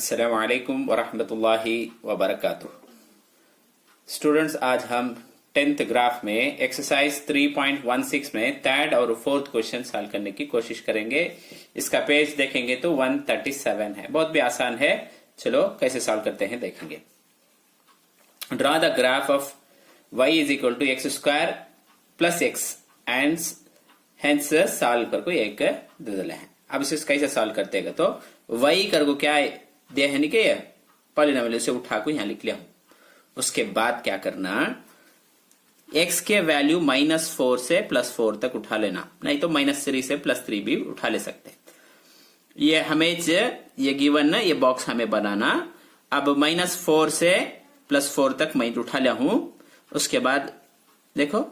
अस्सलामु अलैकुम वरहमतुल्लाहि वबरकातुह। स्टूडेंट्स, आज हम 10th ग्राफ में एक्सरसाइज 3.16 में थर्ड और फोर्थ क्वेश्चन सॉल्व करने की कोशिश करेंगे। इसका पेज देखेंगे तो 137 है, बहुत भी आसान है। चलो कैसे सॉल्व करते हैं देखेंगे। Draw the graph of y is equal to x square plus x and hence solve करके एक दे दिले हैं। अब इसे कैसे सॉल्व करते हैं तो y कर को क्या दिया है नहीं क्या पॉलिनोमियल से उठा को यहां लिख लिया हूं। उसके बाद क्या करना, x के वैल्यू -4 से +4 तक उठा लेना, नहीं तो -3 से +3 भी उठा ले सकते हैं। ये हमें ये गिवन ना, ये बॉक्स हमें बनाना। अब -4 से +4 तक मैं उठा लिया हूं। उसके बाद देखो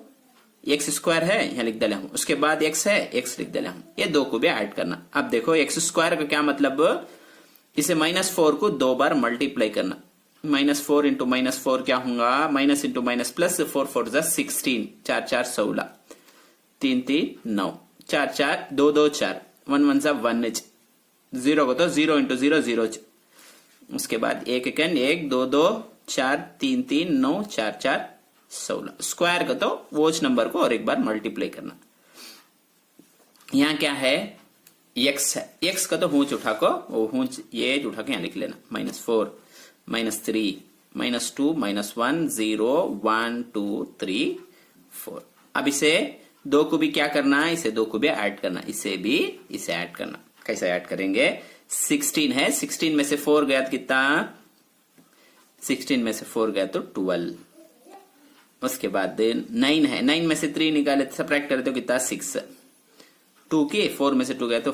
एक्स स्क्वायर है, यहां लिख दिया हूं। उसके बाद x है, x लिख दिया हूं। ये दो को भी ऐड करना। अब देखो एक्स स्क्वायर का क्या मतलब, इसे -4 को 2 बार मल्टीप्लाई करना। -4 इंटू -4 क्या होगा, माइनस इंटू माइनस प्लस, 4 4 16, 4 4 16, 3 3 9, 4 4 2 2 4, 1 1 1, 0 को तो 0 इंटू 0 0। उसके बाद 1 1 1 2 2 4 3 3 9 4 4 16। स्क्वायर का तो वो नंबर को और एक बार मल्टीप्लाई करना। यहां क्या है, x है। x का तो हूंच उठा को वो हूंच ये उठा के यहां लिख लेना। -4 -3 -2 -1 0 1 2 3 4। अब इसे दो को भी क्या करना है, इसे दो को भी ऐड करना, इसे भी इसे ऐड करना। कैसे ऐड करेंगे, 16 है, 16 में से 4 गया तो कितना, 16 में से 4 गया तो 12। उसके बाद 9 है, 9 में से 3 निकाले तो सब्ट्रैक्ट करे तो कितना 6। 2 के 4 में से 2 गया तो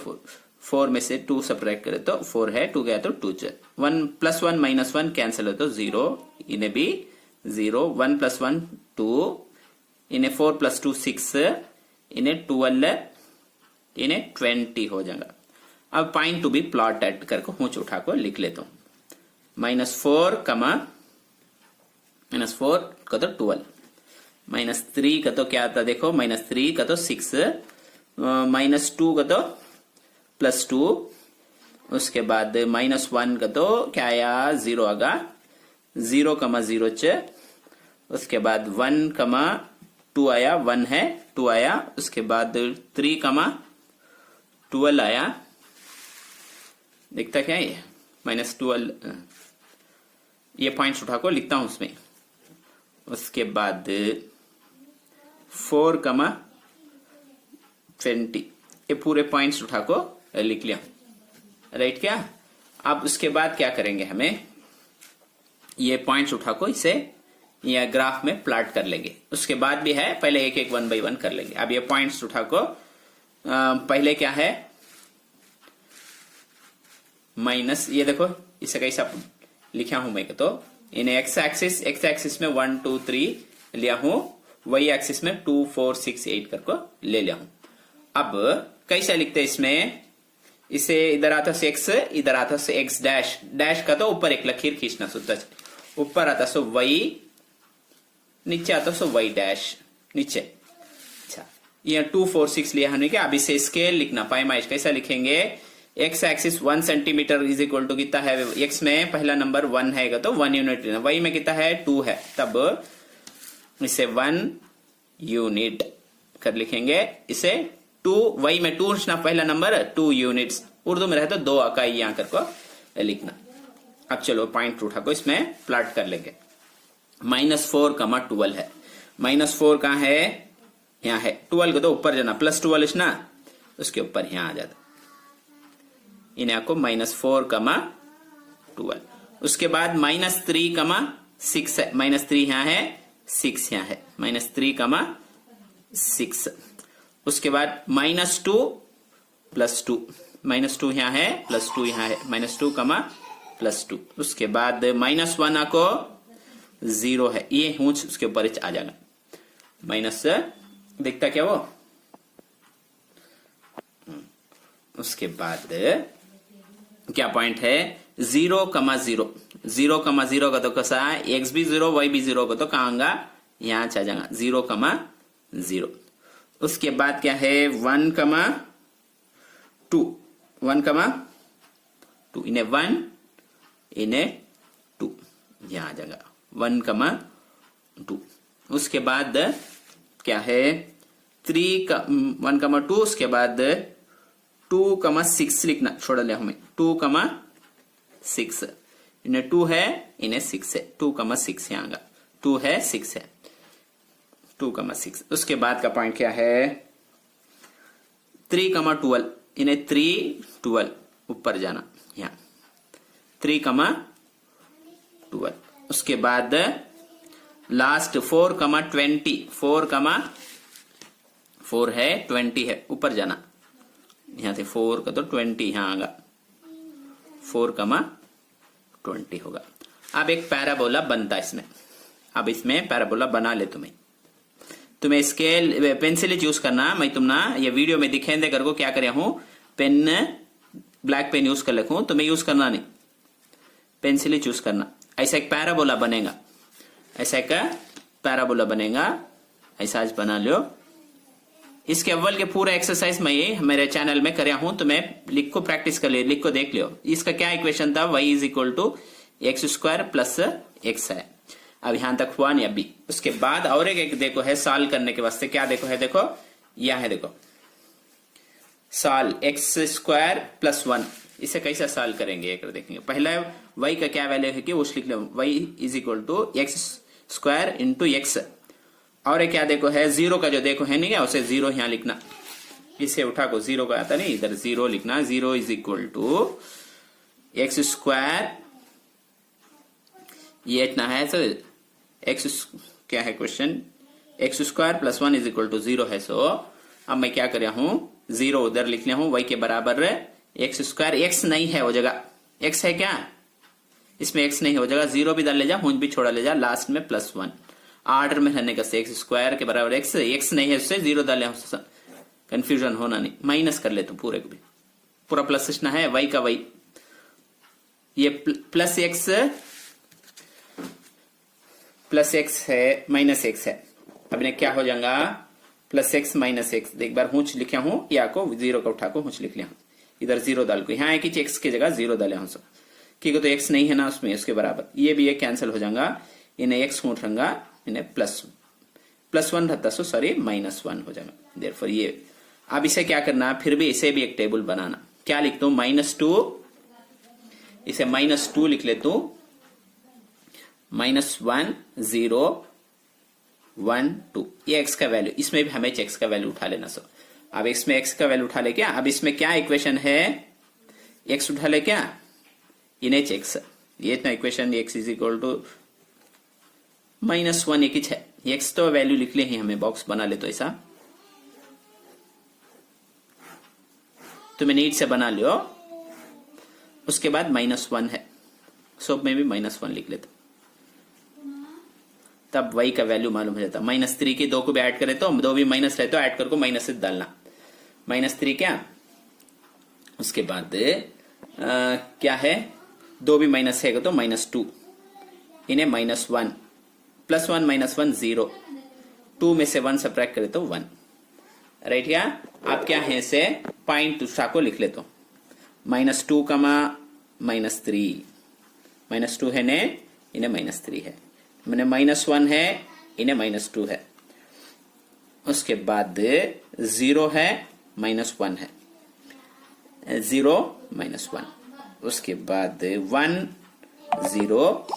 4 में से 2 सब्ट्रैक्ट करे तो 4 है, 2 गया तो 2 1 + 1 -1 कैंसिल हो तो 0, इन्हें भी 0, 1 + 1 2, इन्हें 4 + 2 6, इन्हें 12, इन्हें 20 हो जाएगा। अब point to be plotted करके हूंच उठा को लिख लेता हूं। -4 का तो 12, -3 का तो क्या आता देखो, -3 का तो 6, -2 का तो +2। उसके बाद -1 का तो क्या आया, 0 आगा, 0 0 उसके बाद 1 2 आया, 1 है 2 आया। उसके बाद 3 12 आया, दिखता क्या ये -12, ये पॉइंट्स उठा को लिखता हूं उसमें। उसके बाद 4 20, ये पूरे पॉइंट्स उठा को लिख लिया, राइट क्या। अब उसके बाद क्या करेंगे, हमें ये पॉइंट्स उठा को इसे या ग्राफ में प्लॉट कर लेंगे। उसके बाद भी है, पहले एक एक 1 बाय 1 कर लेंगे। अब ये पॉइंट्स उठा को पहले क्या है, माइनस, ये देखो इसे कैसा लिखा हूं मैं तो, इन्हें x एक्सिस में 1 2 3 लिया हूं, y एक्सिस में 2 4 6 8 करके ले लिया हूं। अब कैसा लिखते हैं इसमें, इसे इधर आता से x, इधर आता से x डैश, डैश का तो ऊपर एक लकीर खींचना सुनता, ऊपर आता सो y, नीचे आता सो y डैश नीचे। अच्छा, ये 2 4 6 लिया हमने क्या। अब इसे स्केल लिखना, पैमाइश कैसा लिखेंगे, x axis 1 centimetre is equal to कितना है, x में पहला नंबर 1 है तो 1 यूनिट लेना, y में कितना है 2 है, तब इसे 1 यूनिट कर लिखेंगे। इसे 2, y में 2 ना पहला नंबर 2 यूनिट्स, उर्दू में रहे तो 2 इकाई यहां कर को लिखना। अब चलो पॉइंट उठा को इसमें प्लॉट कर लेंगे। -4 12 है, -4 कहां है, यहां है, 12 को तो ऊपर जाना, +12 ना, उसके ऊपर यहां आ जाता, इन्हें आपको -4 12। उसके बाद -3 6 है, -3 यहां है, 6 यहां है, -3 6। उसके बाद -2 +2, -2 यहां है, +2 यहां है, -2 +2। उसके बाद -1 को 0 है, ये हूंच उसके ऊपर आ जाएगा, माइनस दिखता क्या वो। उसके बाद क्या पॉइंट है, 0 0 0 0 का तो कैसा है, x भी 0 y भी 0 का तो कहां आगा, यहां आ जाएगा 0 0। उसके बाद क्या है, 1 2 1 2, इन्हें 1 इन्हें 2 यहाँ आ जाएगा 1,2। उसके बाद क्या है 1,2 उसके बाद 2,6 लिखना छोड़ लिया हमें 2,6 इन्हें 2 है इन्हें 6 है 2,6 यहाँ आएगा 2 है 6 है 2,6। उसके बाद का पॉइंट क्या है 3,12 इन्हें 3,12 ऊपर जाना यहाँ 3,12। उसके बाद लास्ट 4,20 4 है 20 है ऊपर जाना यहां से 4 का तो 20 यहां आएगा 4,20 होगा। अब एक पैराबोला बनता इसमें। अब इसमें पैराबोला बना ले तुम्हें स्केल पेंसिल यूज करना। मैं तुम ना ये वीडियो में दिखेंदे कर को क्या करे हूं पेन ब्लैक पेन यूज कर लिखूं तुम्हें यूज करना नहीं पेंसिल चूज करना। ऐसा एक पैराबोला बनेगा ऐसा एक पैराबोला बनेगा ऐसा आज बना लो। इसके अव्वल के पूरा एक्सरसाइज मैं ये मेरे चैनल में कराया हूं तुम्हें लिख को प्रैक्टिस कर लियो लिख को देख लियो। इसका क्या इक्वेशन था y is equal to x square plus x है। अब यहां तक हुआ नहीं अभी। उसके बाद और एक देखो है सॉल्व करने के वास्ते क्या देखो है देखो यह है देखो सॉल्व एक्स स्क्वायर प्लस 1 इसे कैसे सॉल्व करेंगे एक देखेंगे। पहला y का क्या वैल्यू है कि उस लिख लो y is equal to x square into x. और एक क्या देखो है 0 का जो देखो है नहीं क्या उसे 0 यहां लिखना। इसे उठा को 0 का आता नहीं इधर 0 लिखना 0 is equal to x square ये इतना है सो एक्स क्या है question x square plus 1 is equal to 0 है। सो अब मैं क्या कर रहा हूं 0 उधर लिख लिया हूं y के बराबर एक्स स्क्वायर एक्स नहीं है वो जगह एक्स है क्या इसमें एक्स नहीं हो जाएगा 0 भी डाल ले जा हुंज भी छोड़ा ले जा लास्ट में प्लस 1 ऑर्डर में रहने का एक्स स्क्वायर के बराबर एक्स एक्स नहीं है उससे 0 डाले कंफ्यूजन होना नहीं माइनस कर ले तो पूरे को भी पूरा प्लस ना है y का y ये प्लस एक्स है माइनस एक्स है। अब इन्हें क्या हो जाएगा प्लस एक्स माइनस एक्स एक बार हुच लिखा हूं या को 0 का उठा को हुच लिख लिया इधर 0 डाल को यहाँ है कि एक्स की जगह 0 डाले हूं क्योंकि तो एक्स नहीं है ना उसमें उसके बराबर ये भी एक कैंसिल हो जाएगा इन्हें एक्स उठ रंगा इन्हें प्लस 1 रहता सो सॉरी माइनस 1 हो जाएगा देयरफॉर ये। अब इसे क्या करना फिर भी इसे भी एक टेबल बनाना क्या लिखता हूं -2 इसे -2 लिख लेता हूं -1 0 1 2 ये एक्स का वैल्यू इसमें भी हमें एक्स का वैल्यू उठा लेना। सो अब इसमें एक्स का वैल्यू उठा ले क्या अब इसमें क्या इक्वेशन है एक्स उठा ले क्या इन्हें एक्स ये इतना equation x is equal to -1 एक ही है एक्स तो वैल्यू लिख ले ही हमें बॉक्स बना ले तो ऐसा तुम्हें नीट से बना लियो। उसके बाद -1 है सो में भी -1 लिख लेता तब y का वैल्यू मालूम हो जाता -3 की 2 को भी ऐड करें तो 2 भी माइनस रहे तो ऐड कर को माइनस से डालना -3 क्या उसके बाद क्या है 2 भी माइनस है तो -2 इन्हें -1 प्लस 1 -1 0 2 में से 1 सब्ट्रैक्ट करे तो 1 राइट क्या। आप क्या है इसे पॉइंट दूसरा को लिख लेते -2 -3 -2 है ने इन्हें -3 है मैंने -1 है इन्हें -2 है। उसके बाद 0 है -1 है 0 -1 उसके बाद 1 0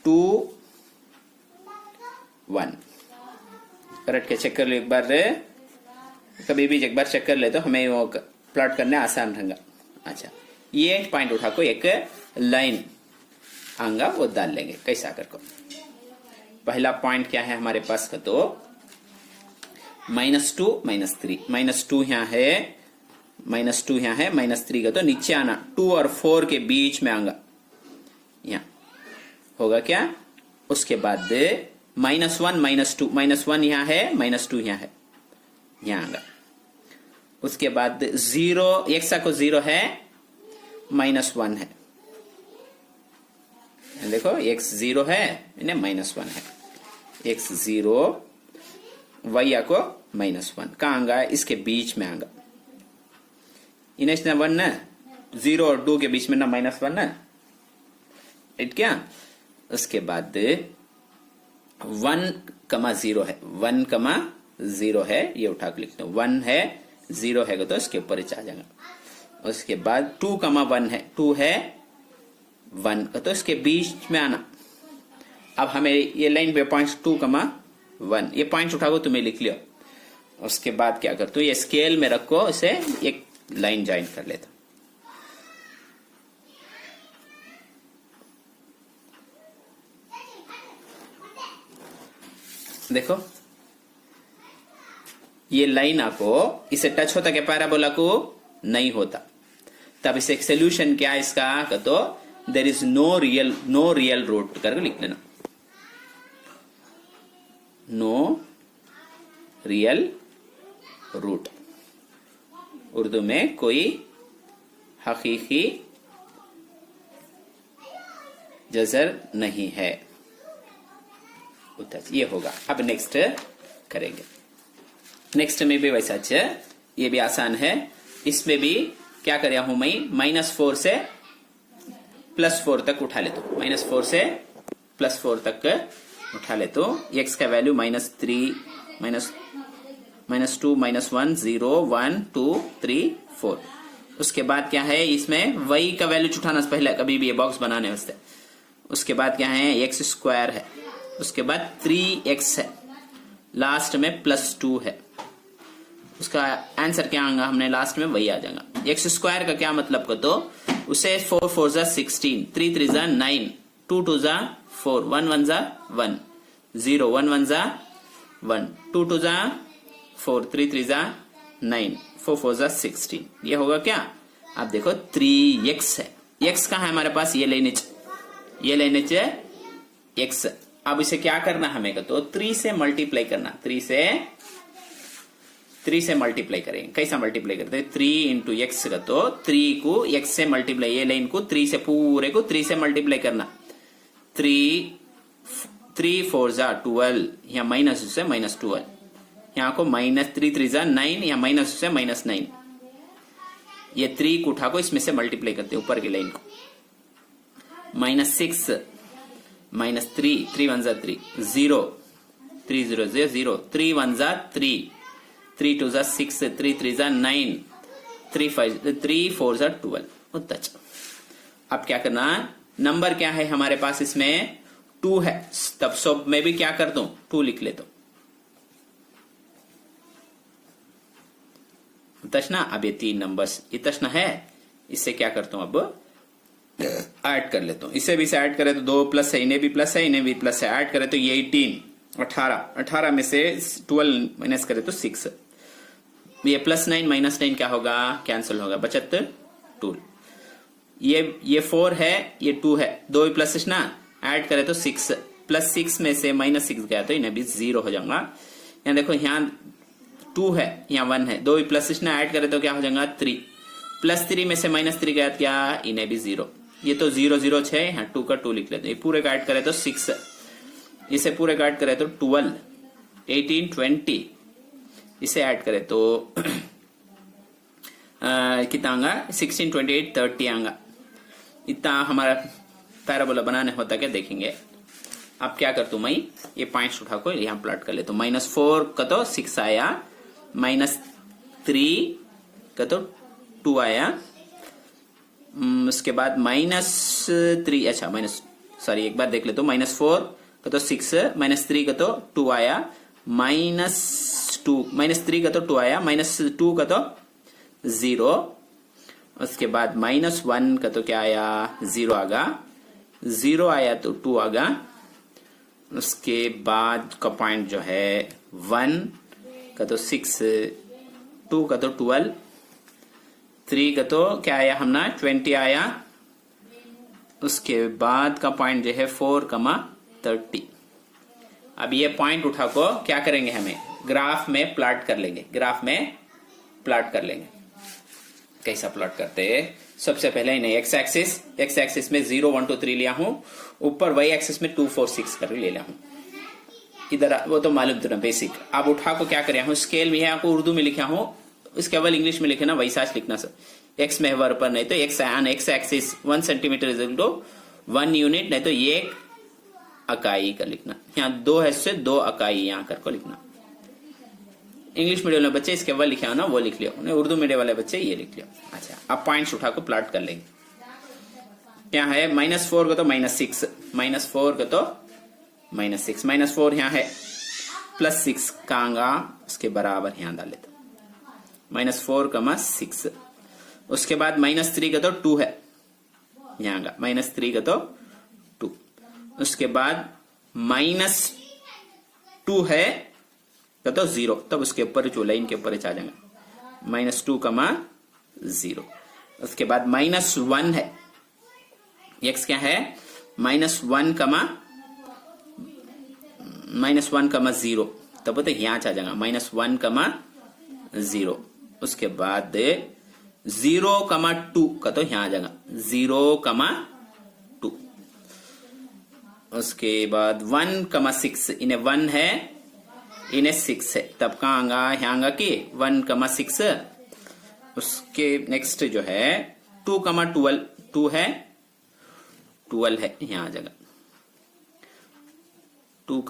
2 1 करेक्ट के चेक कर लो एक बार कभी भी एक बार चेक कर ले तो हमें वो प्लॉट करने आसान रहेगा। अच्छा ये पॉइंट उठा को एक लाइन आंगा वो डाल लेंगे कैसा कर को। पहला पॉइंट क्या है हमारे पास का तो -2 -3 -2 यहाँ है -2 यहाँ है -3 का तो नीचे आना 2 और 4 के बीच में आऊंगा यहाँ होगा क्या। उसके बाद -1 -2 -1 यहाँ है -2 यहाँ है यहाँ आऊंगा। उसके बाद 0 एक सा को 0 है -1 है देखो x 0 है इन्हें -1 है x 0 y को -1 कहाँ आंगा इसके बीच में आंगा इन्हें 1 ना 0 और 2 के बीच में ना -1 ना राइट क्या? उसके बाद 1,0 है, 1,0 है, ये उठा के लिखते हैं। 1 है, 0 है तो इसके ऊपर आ जाएगा। उसके बाद 2,1 है, 2 है, 1 तो इसके बीच में आना। अब हमें ये लाइन पे पॉइंट 2,1 ये पॉइंट उठाओ, तुम्हें लिख लियो। उसके बाद क्या करते हो, ये स्केल में रखो, इसे एक लाइन ज्वाइन कर लेता। देखो ये लाइन आपको इसे टच होता क्या पैराबोला को? नहीं होता। तब इसे एक सोल्यूशन क्या है इसका? तो there is no real root करके लिख लेना। नो रियल रूट, उर्दू में कोई हकीकी जजर नहीं है। ये होगा। अब नेक्स्ट करेंगे। नेक्स्ट में भी वैसा अच्छा, ये भी आसान है। इसमें भी क्या कर रहा हूं मैं, -4 से +4 तक उठा लेता हूं। -4 से +4 तक उठा लेता हूं। x का वैल्यू -3, -2, -1, 0, 1, 2, 3, 4। उसके बाद क्या है, इसमें y का वैल्यू उठाना पहले, कभी भी ये बॉक्स बनाने वास्ते। उसके बाद क्या है, x² है। उसके बाद 3x है, लास्ट में +2 है। उसका आंसर क्या आएगा, हमने लास्ट में वही आ जाएगा। x² का क्या मतलब को, तो उसे 4 4 जा 16, 3 3 जा 9, 2 2 जा 4, 1 1 जा 1, 0 1 1 जा 1, 2 2 जा 4, 3 3 जा 9, 4 4 जा 16। ये होगा क्या? आप देखो 3x है, x कहाँ है हमारे पास, ये लेने x। अब इसे क्या करना हमें का, तो 3 से मल्टीप्लाई करना। 3 से मल्टीप्लाई करेंगे। कैसा मल्टीप्लाई करते हैं, 3 इंटू एक्स का, तो 3 को x से मल्टीप्लाई, ये लाइन को 3 से पूरे को 3 से मल्टीप्लाई करना। 3 4 जा 12, यहाँ माइनस से -12, यहाँ को -3 3 जा 9, यहाँ माइनस से -9। ये 3 को उठा को इसमें से मल्टीप्लाई करते हैं ऊपर की लाइन को। -6 -3, 3 1 जा 3, 0 3 0 0, 3 1 जा 3, 3 2 जा 6, 3 3 जा 9, 3 4 जा 12। अब क्या करना, नंबर क्या है हमारे पास, इसमें 2 है। तब सब में भी क्या कर दूं, 2 लिख लेता हूं। तशना, अब ये 3 नंबर्स ये तशना है, इससे क्या करता हूं, अब ऐड कर लेता हूं। इसे भी से ऐड करें तो 2 प्लस है, इन्हें भी प्लस है, इन्हें भी प्लस है। ऐड करें तो ये 18, 18 में से 12 माइनस करें तो 6। ये +9 -9 क्या होगा, कैंसिल होगा, बचत 2। ये 4 है, ये 2 है, 2 प्लस ना, ऐड करें तो 6, +6 में से -6 गया तो इन्हें भी 0 हो जाएगा। यहाँ देखो, यहाँ 2 है, यहाँ 1 है, 2 प्लस ना, ऐड करें तो क्या हो जाएगा 3, +3 में से -3 गया क्या, इन्हें भी 0। ये तो 0 0 6, यहाँ 2 का 2 लिख लेते हैं। पूरे का ऐड करें तो 6, इसे पूरे का ऐड करें तो 12, 18 20, इसे ऐड करें तो कितना आएगा, 16 28 30 आएगा। इतना हमारा पैराबोला बनाने होता क्या देखेंगे। अब क्या करता हूं मैं, ये पॉइंट्स उठा को यहाँ प्लॉट कर लेता हूं। -4 का तो 6 आया, -3 का तो 2 आया, उसके बाद -3, अच्छा सॉरी एक बार देख लेता हूं। -4 का तो 6, -3 का तो 2 आया, -3 का तो 2 आया, -2 का तो 0, उसके बाद -1 का तो क्या आया, 0 आगा, 0 आया तो 2 आगा। उसके बाद का पॉइंट जो है 1 का तो 6, 2 का तो 12, 3 का तो क्या आया हमने 20 आया। उसके बाद का पॉइंट जो है 4,30। अब ये पॉइंट उठा को क्या करेंगे, हमें ग्राफ में प्लॉट कर लेंगे। ग्राफ में प्लॉट कर लेंगे। कैसा प्लॉट करते हैं, सबसे पहले इन्हें एक्स एक्सिस में 0 1 2 3 लिया हूं, ऊपर वाई एक्सिस में 2 4 6 कर ले लिया हूं। इधर वो तो मालूम था ना बेसिक। अब उठा को क्या कर स्केल में है, आपको उर्दू में लिखा हूं, इसके अव्वल इंग्लिश में लिखे ना, वैसा लिखना सर। एक्स में वर पर नहीं तो x axis 1 centimetre is equal to 1 unit नहीं तो 1 इकाई का लिखना। यहाँ 2 है से 2 इकाई यहाँ कर को लिखना। इंग्लिश मीडियम वाले बच्चे इसके अव्वल लिखे हो ना वो लिख लियो, उर्दू मीडियम वाले बच्चे ये लिख लियो। अच्छा अब पॉइंट्स उठा को प्लॉट कर लेंगे। क्या है -4 का तो -6, -4 का तो -6, -4 यहाँ है +6 कांगा उसके बराबर यहाँ डाले तो -4, 6। उसके बाद -3 का तो 2 है यहाँ का, -3 का तो 2। उसके बाद -2 है का तो 0, तब उसके ऊपर जो लाइन के ऊपर आ जाएगा -2, 0। उसके बाद -1 है, x क्या है -1, -1, 0, तब तो यहाँ आ जाएगा -1, 0। उसके बाद 0, 2 का तो यहाँ आ जाएगा 0, 2। उसके बाद 1, 6, इन्हें 1 है इन्हें 6 है, तब कहाँ आगा यहाँ आगा कि 1, 6। उसके नेक्स्ट जो है 2, 12, 2 है 12 है यहाँ आ जाएगा 2,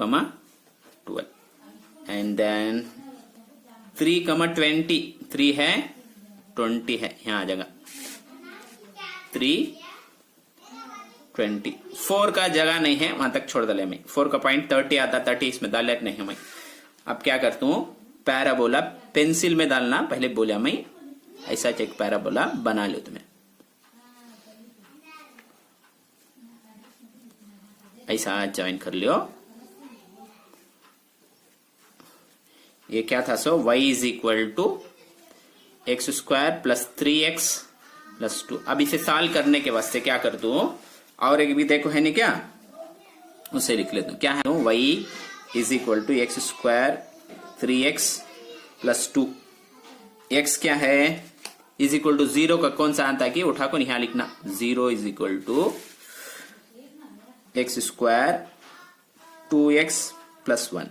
12। एंड देन 3, 20, 3 है 20 है यहाँ आ जाएगा 3, 20। 4 का जगह नहीं है वहां तक छोड़ डाले मैं, 4 का पॉइंट 30 आता, 30 इसमें डाल लेट नहीं है मैं। अब क्या करता हूं पैराबोला पेंसिल में डालना, पहले बोला मैं ऐसा एक पैराबोला बना लो तुम्हें, ऐसा ज्वाइन कर लियो। ये क्या था सो y = x² + 3x + 2। अब इसे सॉल्व करने के वास्ते क्या कर दू और एक भी देखो है नहीं क्या, उसे लिख लेता हूं। क्या है y = x² 3x + 2। x क्या है = 0 का कौन सा आता है कि उठा को यहाँ लिखना 0 = x² 2x + 1।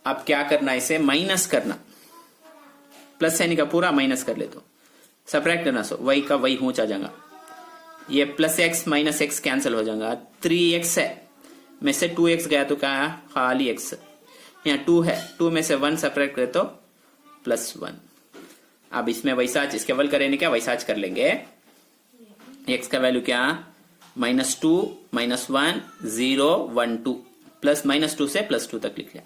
अब क्या करना, इसे माइनस करना, प्लस यानी का पूरा माइनस कर ले तो सब्ट्रैक्ट करना, सो y का y हो जाएगा, ये +x -x कैंसिल हो जाएगा। 3x है में से 2x गया तो क्या खाली x, यहाँ 2 है 2 में से 1 सब्ट्रैक्ट करे तो +1। अब इसमें वैसाच इसके अवल करेंगे क्या, वैसाच कर लेंगे। x का वैल्यू क्या -2, -1, 0, 1, 2 प्लस -2 से +2 तक लिख लिया,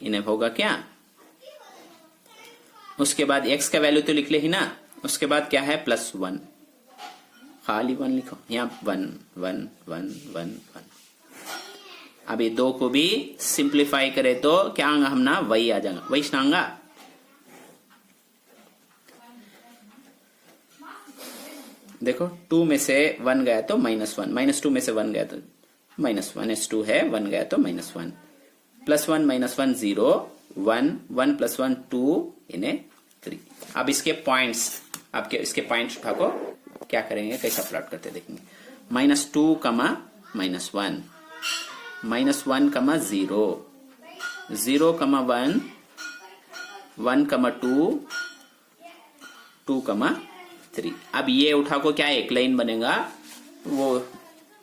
इन्हें होगा क्या। उसके बाद x का वैल्यू तो लिख ले ही ना, उसके बाद क्या है +1, खाली 1 लिखो यहाँ 1, 1, 1, 1, 1। अब ये 2 को भी सिंप्लीफाई करे तो क्या आएगा हम ना वही आ जाएगा, वही आएगा। देखो 2 में से 1 गया तो -1, -2 में से 1 गया तो -1, -2 है 1 गया तो -1, +1 -1 0, 1, 1 + 1 2, इन्हें 3। अब इसके पॉइंट्स, आपके इसके पॉइंट्स उठा को क्या करेंगे, कैसा प्लॉट करते देखेंगे। -2, -1, -1, 0, 0, 1, 1, 2, 2, 3। अब ये उठा को क्या एक लाइन बनेगा, वो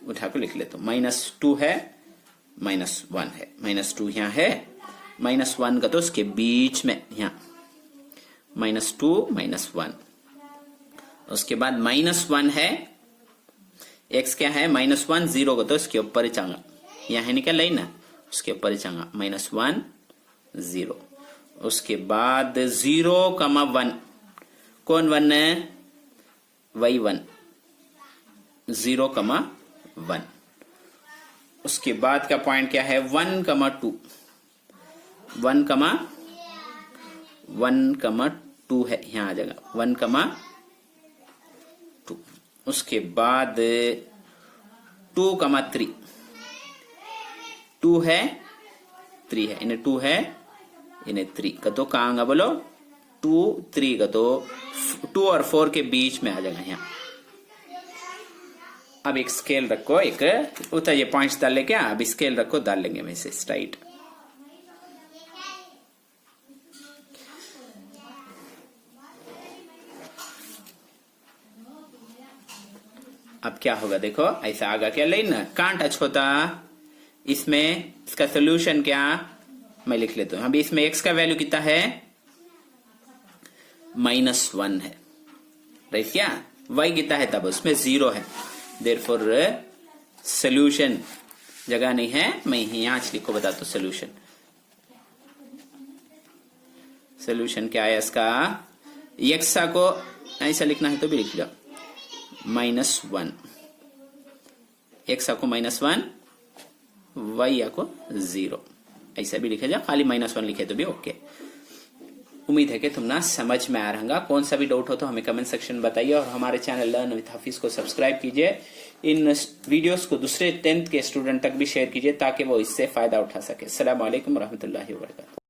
उठा को लिख ले तो -2 है -1 है, -2 यहाँ है, -1 का तो उसके बीच में यहाँ -2, -1। उसके बाद -1 है, x क्या है -1, 0 का तो इसके ऊपर ही चांगा, यहाँ है निकल लाइन ना उसके ऊपर ही चांगा -1, 0। उसके बाद 0, 1, कौन 1 है वही 1, 0, 1। उसके बाद का पॉइंट क्या है 1, 2, 1, 2 है यहाँ आ जाएगा 1, 2। उसके बाद 2, 3, 2 है 3 है, इन्हें 2 है इन्हें 3 का तो कहाँ आगा बोलो 2, 3 का तो 2 और 4 के बीच में आ जाएगा यहाँ। अब एक स्केल रखो, एक उतर ये पॉइंट्स डाल ले क्या, अब स्केल रखो डाल लेंगे वैसे स्ट्राइट। अब क्या होगा देखो, ऐसा आगा क्या लाइन कांट टच होता, इसमें इसका सोल्यूशन क्या मैं लिख लेता हूं। अभी इसमें x का वैल्यू कितना है, -1 है, राइट क्या, y कितना है तब उसमें 0 है, देयरफॉर सोल्यूशन जगह नहीं है, मैं यहां लिखो बता तो सोल्यूशन क्या है इसका, x को ऐसा लिखना है तो भी लिख लो -1, x को -1, y को 0, ऐसा भी लिखे जा, खाली -1 लिखे तो भी ओके। उम्मीद है कि तुम ना समझ में आ रहा। कौन सा भी डाउट हो तो हमें कमेंट सेक्शन में बताइए और हमारे चैनल लर्न विद हाफिज को सब्सक्राइब कीजिए। इन वीडियोस को दूसरे 10th के स्टूडेंट तक भी शेयर कीजिए ताकि वो इससे फायदा उठा सके। अस्सलाम वालेकुम रहमतुल्लाहि व बरकातहू।